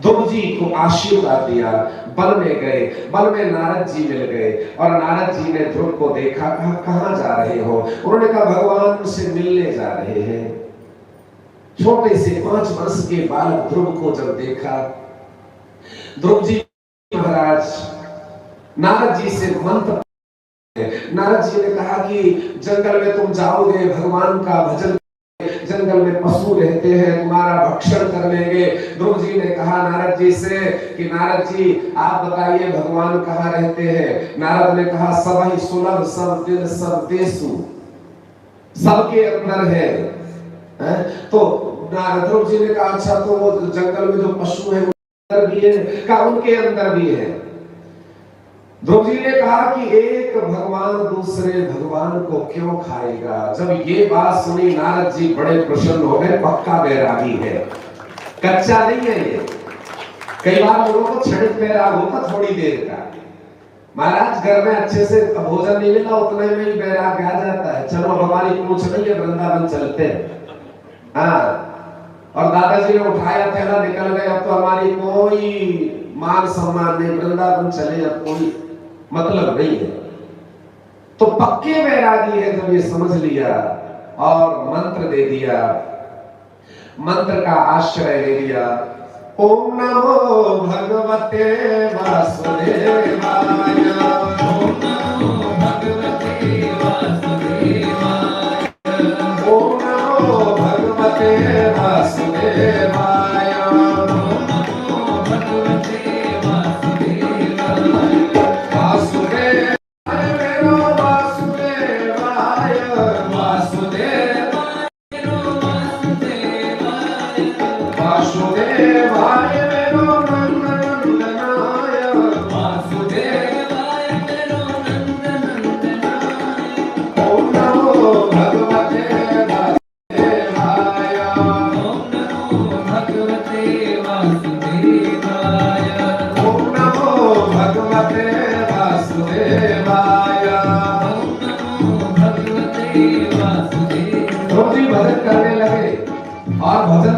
ध्रुव जी को आशीर्वाद दिया। बल में गए, बल में नारद जी मिल गए और नारद जी ने ध्रुव को देखा, कहा कहां जा रहे हो? उन्होंने कहा भगवान से मिलने जा रहे हैं। छोटे से 5 वर्ष के बालक ध्रुव को जब देखा, ध्रुव जी महाराज नारद जी से मंत्र, नारद जी ने कहा कि जंगल में तुम जाओगे, भगवान का भजन, जंगल में पशु रहते हैं, तुम्हारा भक्षण कर लेंगे। ध्रुव जी ने कहा नारद जी से कि नारद जी आप बताइए भगवान कहाँ रहते हैं? नारद ने कहा सब ही सुलभ सब दिन सब देशु, सबके अंदर है। तो ध्रुव जी ने कहा अच्छा तो वो जंगल में जो पशु है वो अंदर भी है? कहा उनके अंदर भी है। ध्रुव जी ने कहा कि एक भगवान दूसरे भगवान को क्यों खाएगा? जब ये बात सुनी नारद जी बड़े प्रसन्न हो गए, पक्का बैरागी है, कच्चा नहीं है ये। कई बार लोगों को क्षणिक बैराग होता थोड़ी देर का, महाराज घर में अच्छे से भोजन नहीं मिला उतने में ही बैराग आ जाता है, चलो हमारी पूछ नहीं है वृंदावन चलते हैं। हाँ, और दादाजी ने उठाया थैला निकल गए, अब तो हमारी कोई मान सम्मान नहीं, वृंदावन चले, अब कोई मतलब नहीं है। तो पक्के बैरागी है जब ये समझ लिया और मंत्र दे दिया, मंत्र का आश्रय ले लिया। ओम नमो भगवते वासुदेवाय, ओम नमो भगवते वासुदेवाय, ओम नमो भगवते वासुदेवाय, ओम नमो भगवते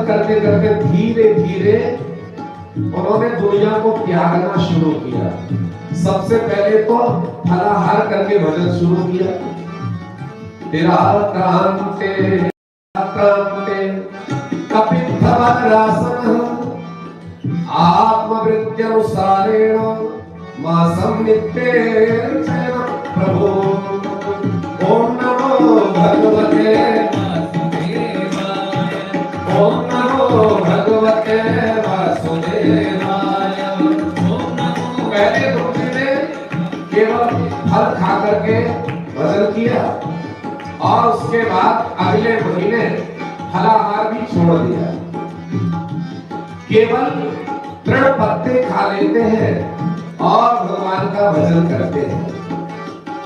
करते करते धीरे धीरे उन्होंने दुनिया को त्यागना शुरू किया। सबसे पहले तो फलाहार करके भजन शुरू किया। तेरा क्रांते क्रांते कपित्थवरासन आत्मवृत्त्यनुसारेण मासं नित्येन प्रभु। ओम नमो भगवते वासुदेवाय, ओम नमो भगवते वासुदेवाय, ओम नमो। पहले तुमने केवल फल खा करके भजन किया और उसके बाद अगले महीने फलाहार भी छोड़ दिया। केवल दृढ़ पत्ते खा लेते हैं और भगवान का भजन करते हैं।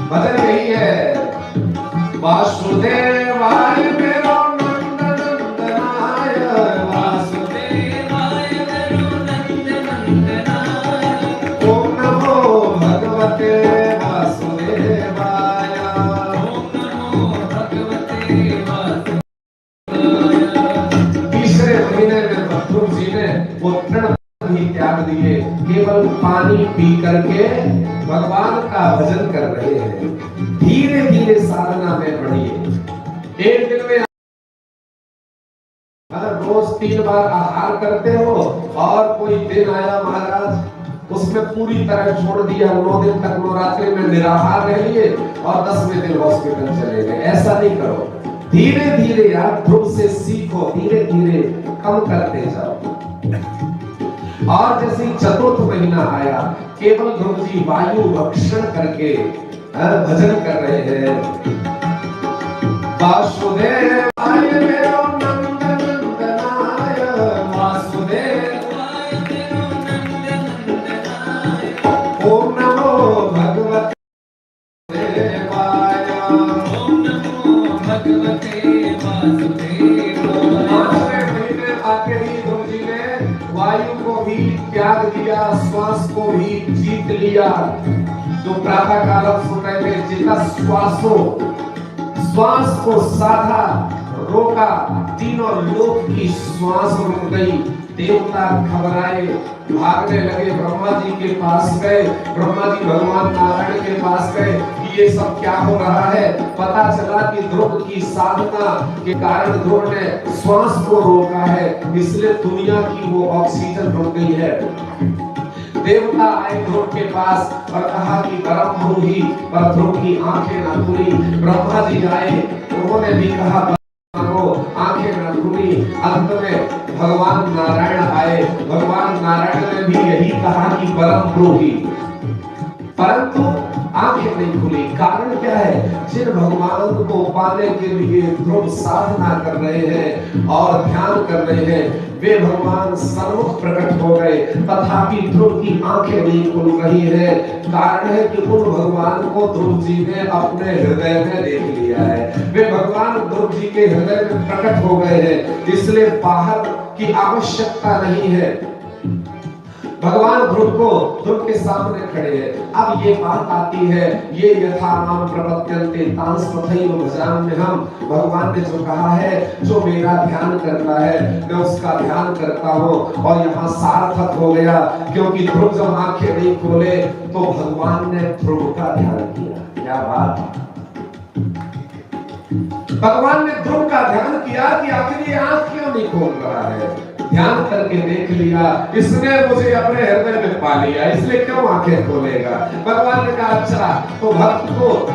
भजन यही है, वासुदेवाय मेरो नंदनंदनाय, वासुदेवाय मेरो नंदनंदनाय, ओम नमो भगवते वासुदेवाय, ओम नमो भगवते वासुदेवाय। तीसरे महीने में ध्रुव जी ने वो भी त्याग दिए, केवल पानी पी करके भगवान का भजन कर रहे हैं। धीरे धीरे साधना में बढ़िए। एक दिन में रोज 3 बार आहार करते हो और कोई दिन आया महाराज उसमें पूरी तरह छोड़ दिया, 9 दिन तक नवरात्रि में निराहार रहिए और 10वें दिन हॉस्पिटल चले गए। ऐसा नहीं करो, धीरे धीरे आप ध्रुव से सीखो, धीरे धीरे कम करते जाओ। और जैसे चतुर्थ महीना आया, केवल ध्रुव जी वायु भक्षण करके भजन कर रहे हैं। वासुदेवाय मेरो नंदनंदनाय, वासुदेवाय मेरो नंदनंदनाय, ओम नमो भगवते वासुदेवाय, ओम नमो भगवते वासुदेवाय। आके ही ध्रुव जी ने वायु को भी त्याग दिया, श्वास को भी जीत लिया। जो प्रातः काल सुन रहे थे, जितना श्वास को साधा, रोका, तीनों लोक की श्वास रुक गई। देवता घबराए, भागने लगे, ब्रह्मा जी के पास गए। ब्रह्मा जी भगवान नारायण के पास गए कि ये सब क्या हो रहा है। पता चला कि ध्रुव की साधना के कारण ध्रुव ने श्वास को रोका है, इसलिए दुनिया की वो ऑक्सीजन रुक गई है। देवता आए ध्रुव के पास और कहा कि परम ब्रूहि, पर ध्रुव की आंखें न खुली। ब्रह्मा जी आए, उन्होंने भी कहा आंखें न खुली। अंत में भगवान नारायण आए, भगवान नारायण ने भी यही कहा कि परम ब्रूहि, परंतु आंखें नहीं खुली। कारण क्या है? जिन भगवान को पाने के लिए ध्रुव साधना कर रहे हैं और ध्यान कर रहे हैं, वे भगवान सन्मुख प्रकट हो गए, तथापि ध्रुव की आंखें नहीं खुल रही है। कारण है कि उन भगवान को ध्रुव जी ने अपने हृदय में देख लिया है। वे भगवान ध्रुव जी के हृदय में प्रकट हो गए हैं, इसलिए बाहर की आवश्यकता नहीं है। भगवान ध्रुव के सामने खड़े हैं। अब ये बात आती है, ये यथा नाम प्रपद्यन्ते तांस तथैव भजाम्यहम्। भगवान ने जो कहा है, जो मेरा ध्यान करता है मैं उसका ध्यान करता हूँ, और यहाँ सार्थक हो गया, क्योंकि ध्रुव जब आंखें नहीं खोले तो भगवान ने ध्रुव का ध्यान किया। क्या बात! भगवान ने ध्रुव का ध्यान किया कि आखिर ये आंख क्यों नहीं खोल रहा है। ध्यान करके देख लिया, इसने मुझे अपने हृदय में पा लिया, इसलिए क्यों आंखें खोलेगा। भगवान ने कहा अच्छा, तो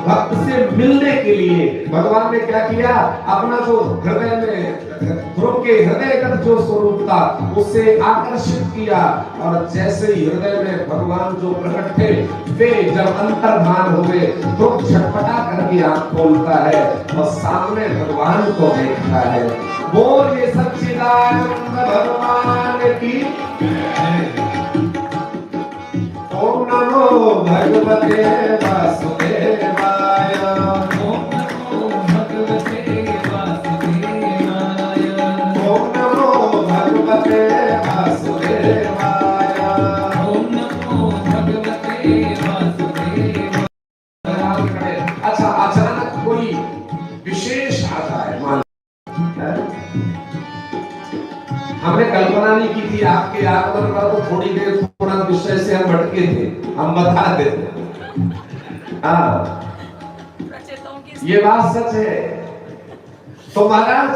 भक्त से मिलने के लिए भगवान ने क्या किया, अपना जो हृदय में ध्रुव के हृदयगत जो स्वरूप था उसे आकर्षित किया, और जैसे ही हृदय में भगवान जो प्रकट थे, वे जब अंतर्धान हो गए, ध्रुव झटपटा करके आंख खोलता है और सामने भगवान को देखता है। बोलिए सच्चिदानंद भगवान की। ओम नमो भगवते वासुदेवाय। ओम नमो भगवते वासुदेवाय। ओम नमो भगवते वासुदेवाय। ओम नमो भगवते वासुदेवाय। अच्छा, अचानक कोई विशेष आता है, मान हमने कल्पना नहीं की थी आपके आगमन पर, तो थोड़ी देर थोड़ा विषय से हम भटके थे, हम बता देते। हाँ, ये बात सच है। तो महाराज,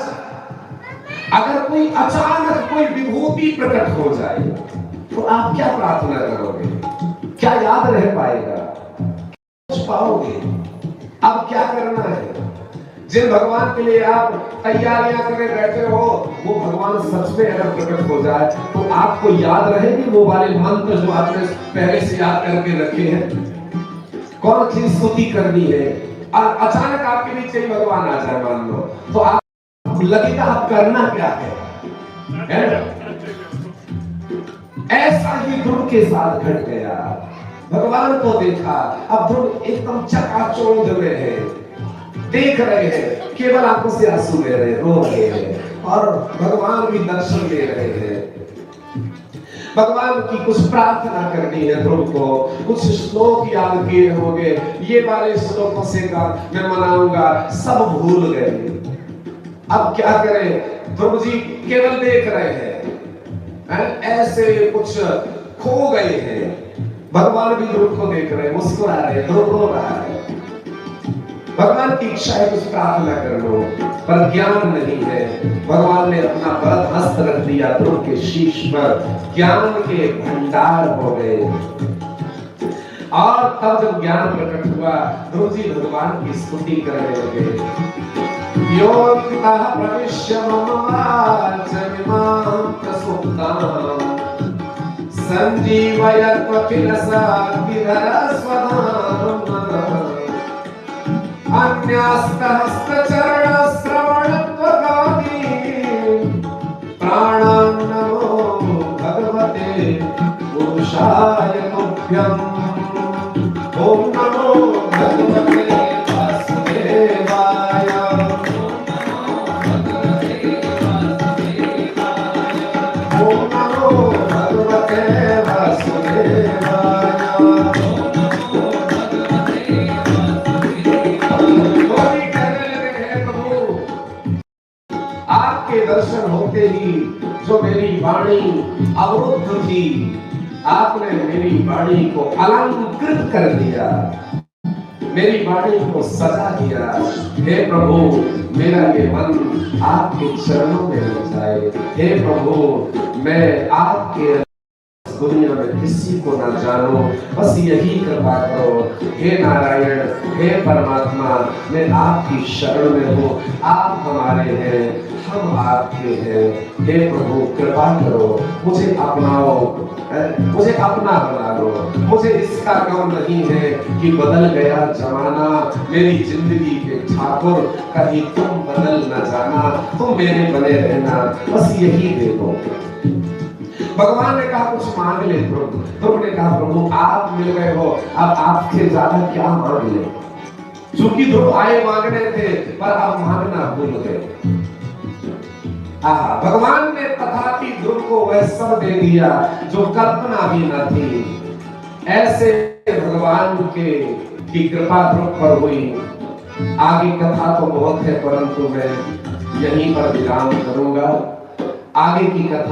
अगर कोई अचानक कोई विभूति प्रकट हो जाए तो आप क्या प्रार्थना करोगे? क्या याद रह पाएगा? कुछ पाओगे? अब क्या करना है? जिन भगवान के लिए आप तैयारियां करके बैठे हो, वो भगवान सच में अगर प्रकट हो जाए तो आपको याद रहेगी वो वाले मंत्र जो आपने पहले से याद करके रखे हैं। कौन सी स्तुति करनी है, और अचानक आपके बीच ही भगवान आ जाए मान लो, तो आप लगेगा आप करना क्या है? ऐसा ही ध्रुव के साथ घट गया। भगवान को देखा, अब ध्रुव एकदम चकाचौंध में है, देख रहे हैं, केवल आंखों से आंसू ले रहे, रो रहे हैं, और भगवान भी दर्शन दे रहे हैं। भगवान की कुछ प्रार्थना करनी है ध्रुव को, कुछ श्लोक याद किए होंगे, ये वाले श्लोकों से का मैं मनाऊंगा, सब भूल गए। अब क्या करें? ध्रुव जी केवल देख रहे हैं, ऐसे कुछ खो गए हैं। भगवान भी ध्रुव को देख रहे हैं, मुस्कुरा रहे हैं, ध्रुव रो रहा है। भगवान की इच्छा है कुछ प्रार्थना कर लो, पर ज्ञान नहीं है। भगवान ने अपना वरद हस्त रख दिया ध्रुव के शीश पर, ज्ञान के भंडार हो गए। और तब जब ज्ञान प्रकट हुआ, ध्रुव जी भगवान की स्तुति करने लगे। योगितः प्रविश्य मम वाचमिमां प्रसुप्तां संजीवयत्वखिलसा विधरस्वधाम् अन्यास्तहस्तचरणश्रवणत्वगादि प्राणान् नमो भगवते पुरुषाय तुभ्यम्। ओम नमो भगवते वासुदेवाय। ओम नमो भगवते वासुदेवाय। दर्शन होते ही जो मेरी वाणी अवरुद्ध थी, आपने मेरी वाणी को अलंकृत कर दिया, मेरी वाणी को सजा दिया। हे प्रभु, मेरा ये मन आपके चरणों में हो जाए। हे प्रभु, मैं आपके दुनिया में किसी को ना जानो, बस यही कृपा करो। हे नारायण, हे परमात्मा, मैं आपकी शरण में हूँ, आप हमारे हैं, हम आपके हैं। हे प्रभु, कृपा करो, मुझे अपनाओ, मुझे अपना बना लो। मुझे इसका गम नहीं है कि बदल गया जमाना, मेरी जिंदगी के ठाकुर, कहीं तुम बदल न जाना, तुम मेरे बने रहना, बस यही दे दो। भगवान ने कहा कुछ मांग ले प्रभु। ध्रुव ने कहा प्रभु आप मिल गए हो, अब आपसे ज्यादा क्या मांग ले। चूंकि ध्रुव आए मांगने थे, पर अब मांगना भूल गए। भगवान ने तथापि ध्रुव को वह सब दे दिया जो कल्पना भी न थी। ऐसे भगवान की कृपा ध्रुव पर हुई। आगे कथा तो बहुत है, परंतु मैं यहीं पर विराम करूंगा। आगे की कथा